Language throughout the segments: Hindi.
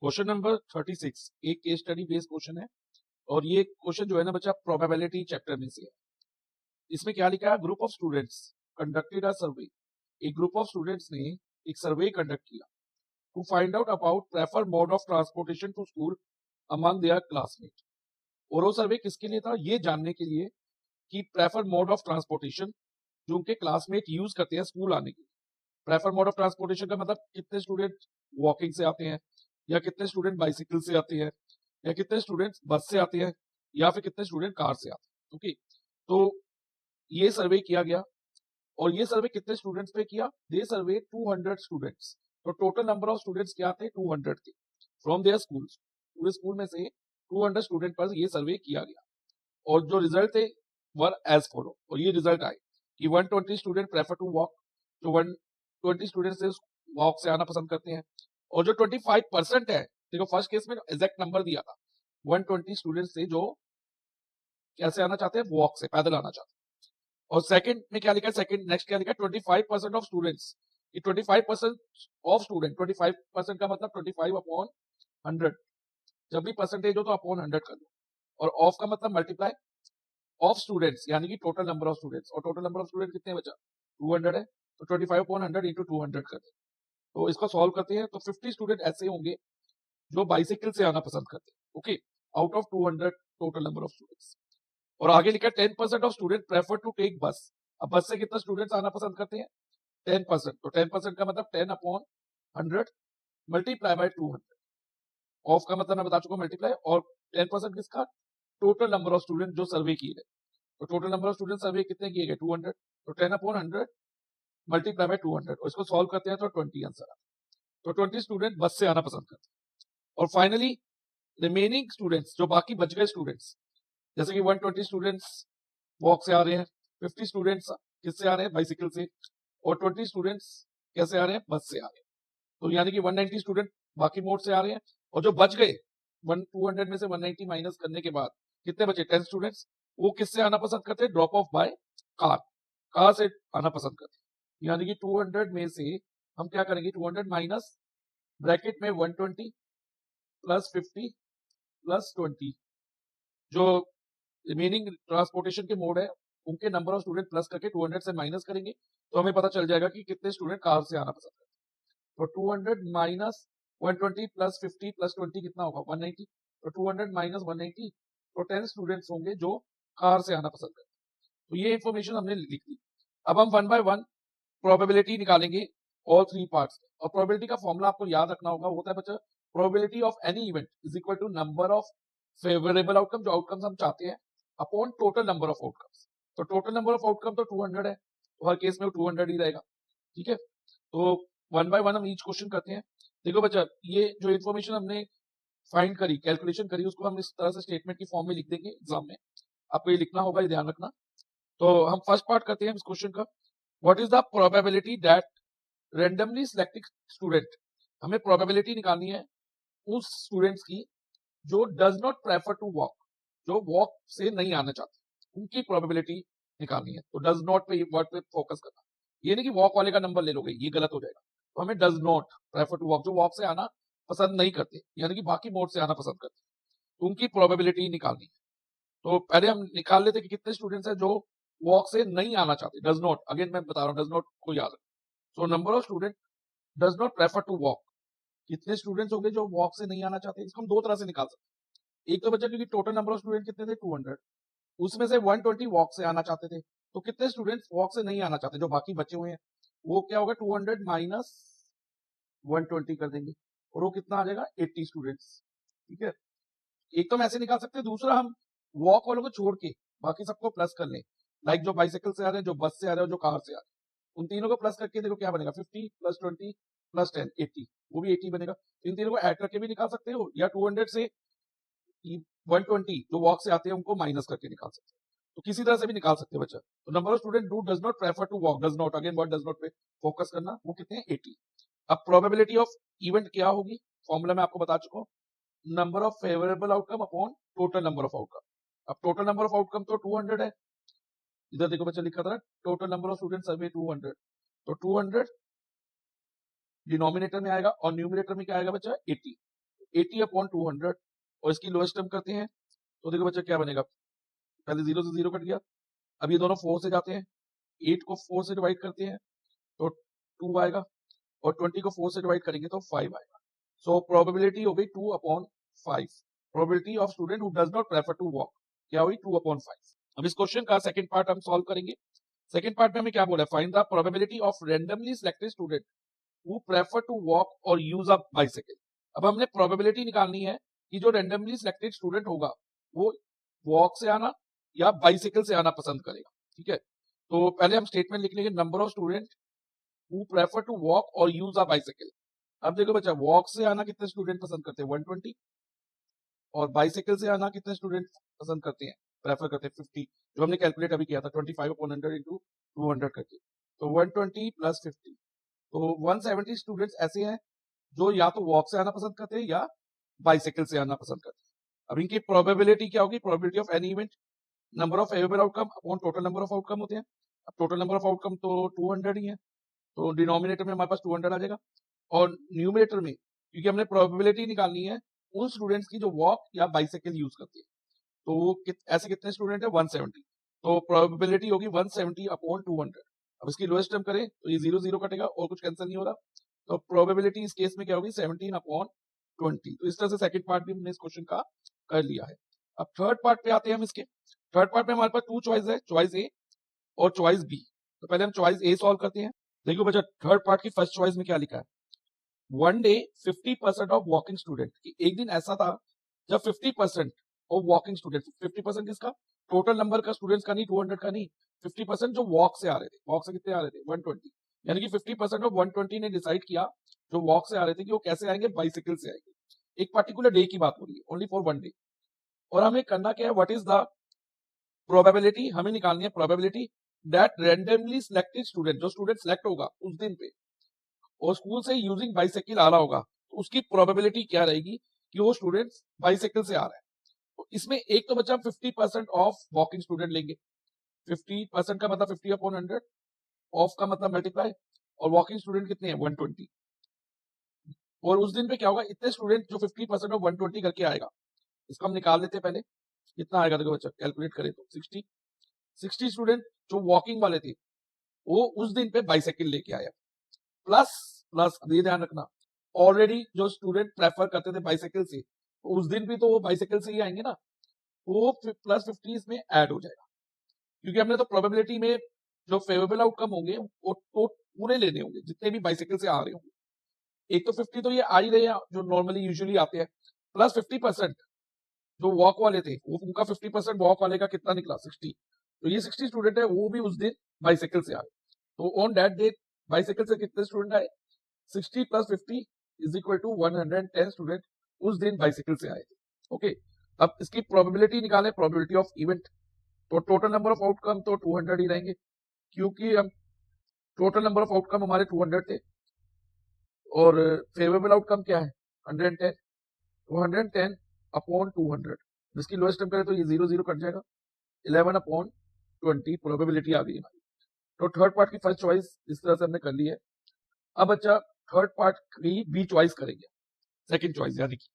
क्वेश्चन नंबर 36 एक केस स्टडी बेस्ड क्वेश्चन है और ये क्वेश्चन जो है ना बच्चा प्रोबेबिलिटी चैप्टर में से है। इसमें क्या लिखा है, group of students conducted a survey. एक ग्रुप ऑफ स्टूडेंट्स ने एक सर्वे कंडक्ट किया to find out about prefer mode of transportation to school among their classmate. और वो सर्वे किसके लिए था, ये जानने के लिए कि प्रेफर मोड ऑफ ट्रांसपोर्टेशन जो उनके क्लासमेट यूज करते हैं स्कूल आने के लिए। प्रेफर मोड ऑफ ट्रांसपोर्टेशन का मतलब कितने स्टूडेंट वॉकिंग से आते हैं, या कितने स्टूडेंट बाइसिकल से आते हैं, या कितने स्टूडेंट बस से आते हैं, या फिर कितने स्टूडेंट कार से आते हैं। ओके, तो ये सर्वे किया गया और ये सर्वे कितने स्टूडेंट्स पे किया, दे सर्वे 200 स्टूडेंट्स। तो टोटल नंबर ऑफ स्टूडेंट्स क्या थे, 200 थे फ्रॉम देयर स्कूल। पूरे स्कूल में से 200 स्टूडेंट पर ये सर्वे किया गया और जो रिजल्ट थे वर एज फॉलो। और ये रिजल्ट आए कि 120 स्टूडेंट प्रेफर टू वॉक, जो 120 स्टूडेंट से वॉक से आना पसंद करते हैं। और जो 25% है, देखो फर्स्ट केस में एग्जैक्ट नंबर दिया था, 120 स्टूडेंट्स थे जो कैसे आना चाहते हैं, वॉक से, पैदल आना चाहते हैं। और सेकंड में क्या लिखा है, सेकंड नेक्स्ट क्या लिखा है, 25% ऑफ स्टूडेंट्स। ये 25% ऑफ स्टूडेंट, 25% का मतलब 25/100। जब भी परसेंटेज हो तो अपॉन 100 कर दो, और ऑफ का मतलब मल्टीप्लाई ऑफ स्टूडेंट्स, यानी कि टोटल नंबर ऑफ स्टूडेंट्स। और टोटल नंबर ऑफ स्टूडेंट कितने बचा, 200 है, तो 25/100 इंटू 200 कर दे। तो इसको सॉल्व करते हैं तो 50 स्टूडेंट ऐसे होंगे जो बाइसिकल से आना पसंद करते हैं। Okay, out of 200 total number of students. और आगे लिखा 10% of student prefer to take bus. अब बस से कितना स्टूडेंट्स आना पसंद करते हैं, 10%। तो 10% का मतलब 10/100 मल्टीप्लाई बाय 200। ऑफ का मतलब मैं बता चुका, मल्टीप्लाई। और 10% किसका, टोटल नंबर ऑफ स्टूडेंट जो सर्वे किए गए। तो टोटल नंबर ऑफ स्टूडेंट सर्वे कितने किए गए, 200। तो 10/100 मल्टीप्लाई बाय 200, और इसको सॉल्व करते हैं तो 20 आंसर आता है। तो 20 स्टूडेंट बस से आना पसंद करते हैं। और फाइनली रिमेनिंग स्टूडेंट्स, जो बाकी बच गए स्टूडेंट्स, जैसे कि 120 स्टूडेंट्स वॉक से आ रहे हैं, 50 स्टूडेंट्स किससे आ रहे हैं, बाइसिकल से, और 20 स्टूडेंट्स कैसे आ रहे हैं, बस से आ रहे हैं। तो यानी कि 190 स्टूडेंट बाकी मोड से आ रहे हैं। और जो बच गए 200 में से 190 माइनस करने के बाद कितने बचे, 10 स्टूडेंट्स, वो किससे आना पसंद करते हैं, drop off by car, car से आना पसंद करते हैं। यानी कि 200 में से हम क्या करेंगे, 200 माइनस ब्रैकेट में 120 प्लस 50 प्लस 20, जो रिमेनिंग ट्रांसपोर्टेशन के मोड है उनके नंबर ऑफ स्टूडेंट प्लस करके 200 से माइनस करेंगे तो हमें पता चल जाएगा कि कितने स्टूडेंट कार से आना पसंद करते हैं। तो 200 माइनस 120 प्लस 50 प्लस 20 कितना होगा, 190। तो 200 माइनस 190, तो 10 स्टूडेंट्स होंगे जो कार से आना पसंद करते हैं। तो ये इंफॉर्मेशन हमने लिख दी। अब हम वन बाय वन प्रोबेबिलिटी निकालेंगे ऑल 3 पार्ट्स। और प्रोबेबिलिटी का फॉर्मूला आपको याद रखना होगा, होता है बच्चा, probability of any event is equal to number of favourable outcome, जो आउटकम्स हम चाहते हैं, upon total number of outcomes. तो टोटल नंबर ऑफ आउटकम तो 200 है, तो हर केस में 200 ही रहेगा। ठीक है, तो वन बाय वन हम ईच क्वेश्चन करते हैं। देखो बच्चा, ये जो इन्फॉर्मेशन हमने फाइंड करी, कैलकुलेशन करी, उसको हम इस तरह से स्टेटमेंट की फॉर्म में लिख देंगे एग्जाम में। आपको ये लिखना होगा, ये ध्यान रखना। तो हम फर्स्ट पार्ट करते हैं इस क्वेश्चन का, what is the probability that randomly selected student. हमें प्रोबेबिलिटी निकालनी है उस स्टूडेंट्स की जो does not prefer to walk, जो वॉक से नहीं आना चाहते, उनकी प्रोबेबिलिटी निकालनी है। तो डज नॉट पे वर्ड पे फोकस करना, ये नहीं कि वॉक वाले का नंबर ले लोगे, ये गलत हो जाएगा। तो हमें does not prefer to walk, जो वॉक से आना पसंद नहीं करते, यानी कि बाकी मोड से आना पसंद करते, तो उनकी प्रोबेबिलिटी निकालनी है। तो पहले हम निकाल लेते कि कितने स्टूडेंट्स हैं जो वॉक से नहीं आना चाहते, डज नॉट। अगेन मैं बता रहा हूँ, डज नॉट को याद रखो। So number of student does not prefer to walk, कितने स्टूडेंट्स होंगे जो वॉक से नहीं आना चाहते। इसको हम दो तरह से निकाल सकते हैं। एक तो बच्चा, क्योंकि टोटल नंबर ऑफ स्टूडेंट कितने थे, 200, उसमें से 120 वॉक से आना चाहते थे, तो कितने स्टूडेंट्स वॉक से नहीं आना चाहते, जो बाकी बचे हुए हैं, वो क्या होगा, 200 माइनस 120 कर देंगे, और वो कितना आ जाएगा, 80 स्टूडेंट्स। ठीक है, एक तो हम ऐसे निकाल सकते हैं, दूसरा हम वॉक वालों को छोड़ के बाकी सबको प्लस कर लें। लाइक जो बाइसाइकिल से आ रहे हैं, जो बस से आ रहे हैं, जो कार से आ रहे हैं, उन तीनों को प्लस करके देखो क्या बनेगा, 50 प्लस 20 प्लस 10, 80, वो भी 80 बनेगा। तो इन तीनों को ऐड करके भी निकाल सकते हो, या 200 से 120 जो वॉक से आते हैं उनको माइनस करके निकाल सकते हैं। तो किसी तरह से भी निकाल सकते हैं बच्चा। तो number of student do does not prefer to walk, does not, again word does not पे फोकस करना, वो कितने हैं, 80। अब प्रोबेबिलिटी ऑफ इवेंट क्या होगी, फॉर्मूला मैं आपको बता चुका हूँ, number of favourable outcome upon total number of outcome. अब टोटल नंबर ऑफ आउटकम तो 200 है, इधर देखो बच्चा लिखा था टोटल नंबर ऑफ स्टूडेंट सर्वे 200, तो 200 डिनोमिनेटर में आएगा और न्यूमिनेटर में क्या आएगा बच्चा, 80। 80 अपॉन 200 और इसकी लोएस्ट टर्म करते हैं तो देखो बच्चा क्या बनेगा, पहले 0 से 0 कट गया, अब ये दोनों 4 से जाते हैं, 8 को 4 से डिवाइड करते हैं तो 2 आएगा और 20 को 4 से डिवाइड करेंगे तो 5 आएगा। सो प्रोबेबिलिटी हो गई 2 upon 5। Probability of student who does not prefer to walk क्या हुई 2 अपॉन 5। अब इस क्वेश्चन का सेकंड पार्ट हम सॉल्व करेंगे। सेकंड पार्ट में हमें क्या बोला है, find the probability of randomly selected student who prefer to walk और यूज अ बाइसाइकिल। अब हमने प्रोबेबिलिटी निकालनी है कि जो रैंडमली सिलेक्टेड स्टूडेंट होगा वो वॉक से आना या बाइसाइकिल से आना पसंद करेगा। ठीक है, तो पहले हम स्टेटमेंट लिख लेंगे, number of student who prefer to walk और यूज अ बाइसाइकिल। अब देखो बच्चा, वॉक से आना कितने स्टूडेंट पसंद करते हैं 120 और बाइसाइकिल से आना कितने स्टूडेंट पसंद करते हैं, प्रेफर करते हैं 50, जो हमने कैलकुलेट अभी किया था 25 अपॉन 100 इंटू 200 करके, तो 120 प्लस 50 तो 170 स्टूडेंट्स ऐसे हैं जो या तो वॉक से आना पसंद करते हैं या बाइसाइकिल से आना पसंद करते हैं। अब इनकी प्रोबेबिलिटी क्या होगी, probability of any event number of favourable outcome upon total number of outcome होते हैं। अब टोटल नंबर ऑफ आउटकम तो 200 ही है, तो डिनोमिनेटर में हमारे पास 200 आ जाएगा और न्यूमरेटर में क्योंकि हमने प्रोबेबिलिटी निकालनी है उन स्टूडेंट्स की जो वॉक या बाइसाइकिल यूज करते हैं, तो वो ऐसे कितने स्टूडेंट है 170, तो प्रोबेबिलिटी होगी 170 अपॉन 200। अब इसकी लोएस्ट टर्म करें तो ये 0 0 कटेगा और कुछ कैंसिल नहीं हो रहा, तो प्रोबेबिलिटी इस केस में क्या होगी 17 अपॉन 20। तो इस तरह से सेकंड पार्ट भी हमने इस क्वेश्चन का कर लिया है। अब थर्ड पार्ट पे आते हैं हम इसके। थर्ड पार्ट में हमारे पास 2 चॉइस है, चॉइस ए और चॉइस बी। तो पहले हम चॉइस ए सॉल्व करते हैं। देखो बच्चा, थर्ड पार्ट की फर्स्ट चॉइस में क्या लिखा है, one day 50% of walking student. एक दिन ऐसा था जब 50% ऑफ वॉकिंग स्टूडेंट, 50% किसका, टोटल नंबर का स्टूडेंट्स का नहीं, 200 का नहीं, 50% जो वॉक से आ रहे थे, वॉक से कितने आ रहे थे 120, यानी कि 50% ऑफ 120 ने डिसाइड किया जो वॉक से आ रहे थे कि वो कैसे आएंगे, बाइसाइकिल से आएंगे। एक पर्टिकुलर डे की बात हो रही है, ओनली फॉर वन डे। और हमें करना क्या है, व्हाट इज द प्रोबेबिलिटी, हमें निकालनी है probability that randomly selected student, जो स्टूडेंट सिलेक्ट होगा उस दिन पे और स्कूल से यूजिंग बाइसाइकिल आ रहा होगा, तो उसकी प्रोबेबिलिटी क्या रहेगी कि वो स्टूडेंट्स बाइसाइकिल से आ रहा है। तो इसमें एक तो बच्चा 50% ऑफ वॉकिंग स्टूडेंट लेंगे, 50% का मतलब 50 अपॉन 100, ऑफ का मतलब मल्टीप्लाई, और वॉकिंग स्टूडेंट कितने हैं 120। और उस दिन पे क्या होगा, इतने स्टूडेंट जो 50% ऑफ 120 करके आएगा, इसको हम निकाल लेते हैं पहले, कितना आएगा देखो बच्चा, कैलकुलेट करें तो 60 स्टूडेंट जो वॉकिंग वाले थे वो उस दिन पे बाइसाइकिल लेके आया, प्लस ये ध्यान रखना ऑलरेडी जो स्टूडेंट प्रेफर करते थे बाइसाइकिल से, तो उस दिन भी तो वो बाइसाइकिल से ही आएंगे ना, वो प्लस 50 इसमें ऐड हो जाएगा, क्योंकि हमने तो प्रोबेबिलिटी में जो फेवरेबल आउटकम होंगे वो तो पूरे लेने होंगे जितने भी बाइसाइकिल से आ रहे होंगे। एक तो 50 तो ये आ ही रहे हैं जो नॉर्मली यूजुअली आते हैं, प्लस 50% जो वॉक वाले थे वो, उनका 50% वॉक वाले का कितना निकला 60, तो ये 60 स्टूडेंट है वो भी उस दिन बाइसाइकिल से आ गए। तो ऑन दैट डे बाइसाइकिल से कितने स्टूडेंट आए, 60 plus 50 is equal to 110 student उस दिन बाइसाइकिल से आए थे। ओके, अब इसकी प्रोबेबिलिटी निकालें, प्रोबेबिलिटी ऑफ इवेंट, तो टोटल नंबर ऑफ आउटकम तो 200 ही रहेंगे, क्योंकि हम टोटल नंबर ऑफ आउटकम हमारे 200 थे और फेवरेबल आउटकम क्या है 110, तो 110 अपॉन 200, जिसकी लोएस्ट टर्म करें तो ये 0 0 कट जाएगा, 11 अपॉन 20 प्रोबेबिलिटी आ गई हमारी। तो थर्ड पार्ट की फर्स्ट चॉइस इस तरह से हमने कर ली है। अब बच्चा थर्ड पार्ट की बी चॉइस करेंगे, सेकंड चॉइस, यानी कि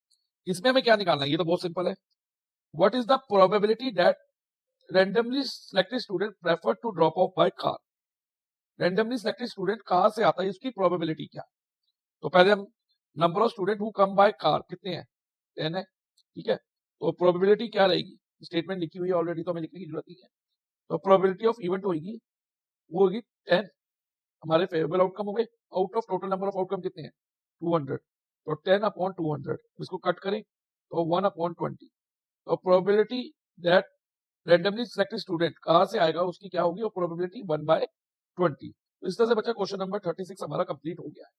इसमें हमें क्या निकालना है, ये तो बहुत सिंपल है, what is the probability that randomly selected student prefer to drop off by car. Randomly selected student car से आता है, इसकी प्रोबेबिलिटी क्या है, तो पहले हम number of student who come by car कितने हैं 10 है, ठीक है, तो प्रोबेबिलिटी क्या रहेगी, स्टेटमेंट लिखी हुई है ऑलरेडी तो हमें लिखने की जरूरत नहीं है, तो प्रोबेबिलिटी ऑफ इवेंट होगी वो होगी 10, हमारे फेवरेबल आउटकम हो गए, out of total number of outcome कितने हैं 200, तो 10 अपॉन 200, इसको कट करें तो 1 अपॉन 20, तो probability that randomly selected student कहां से आएगा उसकी क्या होगी, और प्रोबेबिलिटी 1/20। तो इस तरह से बच्चा क्वेश्चन नंबर 36 हमारा कंप्लीट हो गया है।